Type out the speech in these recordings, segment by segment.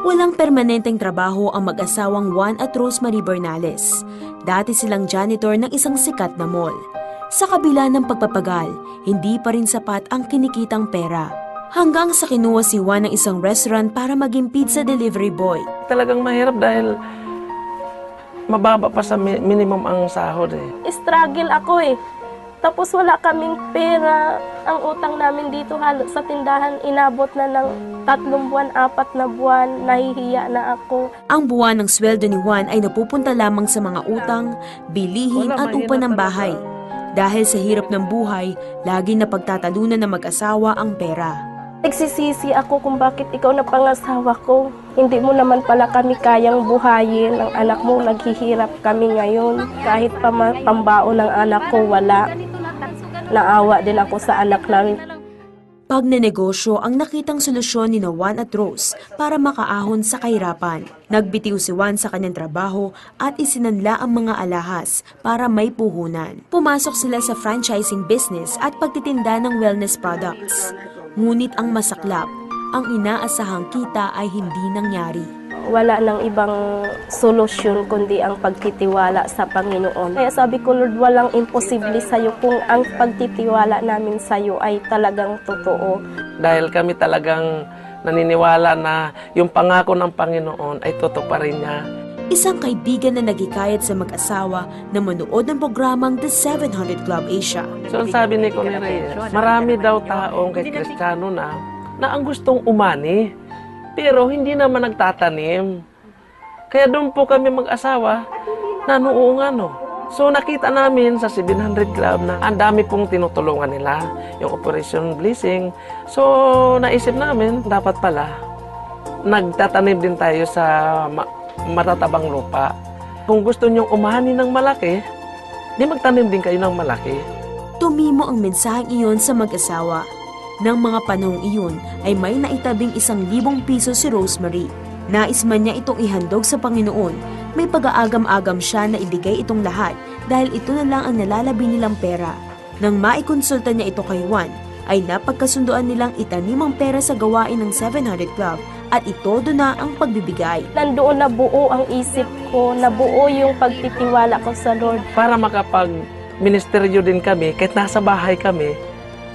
Walang permanenteng trabaho ang mag-asawang Juan at Rosemary Bernales. Dati silang janitor ng isang sikat na mall. Sa kabila ng pagpapagal, hindi pa rin sapat ang kinikitang pera. Hanggang sa kinuha si Juan ng isang restaurant para maging pizza delivery boy. Talagang mahirap dahil mababa pa sa minimum ang sahod eh. Struggle ako eh. Tapos wala kaming pera. Ang utang namin dito halos sa tindahan inabot na ng 3 buwan, 4 na buwan. Nahihiya na ako. Ang buwan ng sweldo ni Juan ay napupunta lamang sa mga utang, bilihin at upa ng bahay. Dahil sa hirap ng buhay, lagi na pagtatalunan ng mag-asawa ang pera. Nagsisisi ako kung bakit ikaw na pangasawa ko. Hindi mo naman pala kami kayang buhayin. Ang anak mo, naghihirap kami ngayon. Kahit pambaon ng anak ko, wala. Naawa din ako sa anak namin. Pagnenegosyo ang nakitang solusyon ni Juan at Rose para makaahon sa kahirapan. Nagbitiw si Juan sa kanyang trabaho at isinanla ang mga alahas para may puhunan. Pumasok sila sa franchising business at pagtitinda ng wellness products. Ngunit ang masaklap, ang inaasahang kita ay hindi nangyari. Wala nang ibang solusyon kundi ang pagtitiwala sa Panginoon. Kaya sabi ko, Lord, walang imposible sa'yo kung ang pagtitiwala namin sa'yo ay talagang totoo. Dahil kami talagang naniniwala na yung pangako ng Panginoon ay totoo pa rin niya. Isang kaibigan na nagikayat sa mag-asawa na manood ng programang The 700 Club Asia. So ang sabi ni Connie Reyes, marami daw taong kay Kristiyano na ang gustong umani, pero hindi naman nagtatanim. Kaya doon po kami mag-asawa na noong ano. So nakita namin sa 700 Club na ang dami pong tinutulungan nila, yung Operation Blessing. So naisip namin, dapat pala nagtatanim din tayo sa matatabang lupa. Kung gusto nyong umani ng malaki, di magtanim din kayo ng malaki. Tumimo ang mensaheng iyon sa mag-asawa. Nang mga panahong iyon ay may naitabing 1,000 piso si Rosemary. Nais man niya itong ihandog sa Panginoon, may pag-aagam-agam siya na ibigay itong lahat dahil ito na lang ang nalalabi nilang pera. Nang maikonsulta niya ito kay Juan, ay napagkasunduan nilang itanim ang pera sa gawain ng 700 Club at itodo na ang pagbibigay. Nandoon na buo ang isip ko, nabuo yung pagtitiwala ko sa Lord. Para makapag-ministeryo din kami, kahit nasa bahay kami,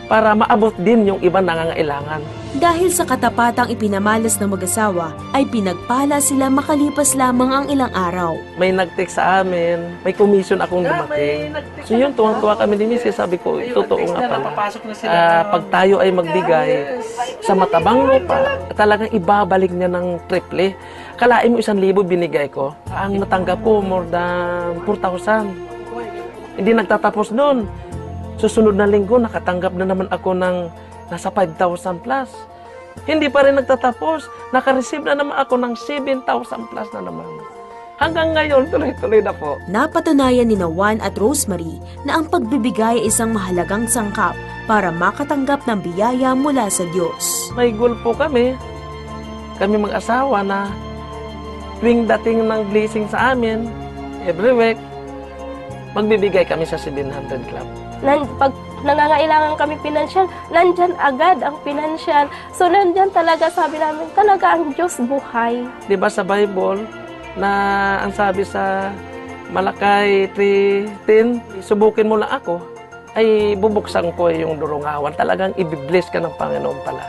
para maabot din yung iba nangangailangan. Dahil sa katapatang ipinamalas ng mag-asawa, ay pinagpala sila makalipas lamang ang ilang araw. May nag-text sa amin, may commission akong dumating. So yun, tuwang-tuwa kami ni Mrs. Sabi ko, totoo nga pala. Pag tayo ay magbigay sa matabang lupa, talagang ibabalik niya ng triple. Kalain mo 1,000 binigay ko. Ang natanggap ko, more than 4,000. Hindi nagtatapos doon. Susunod na linggo, nakatanggap na naman ako ng nasa 5,000 plus. Hindi pa rin nagtatapos. Nakareceive na naman ako ng 7,000 plus na naman. Hanggang ngayon, tuloy-tuloy na po. Napatunayan ni Juan at Rosemary na ang pagbibigay ay isang mahalagang sangkap para makatanggap ng biyaya mula sa Diyos. May goal po kami mag-asawa na tuwing dating ng blessing sa amin, every week, magbibigay kami sa 700 Club. Pag nangangailangan kami pinansyal, nandyan agad ang pinansyal. So nandyan talaga, sabi namin, talaga ang Diyos buhay. Diba sa Bible, na ang sabi sa Malakay 3:10, subukin mo lang ako, ay bubuksan ko yung durungawan. Talagang ibibless ka ng Panginoon pala.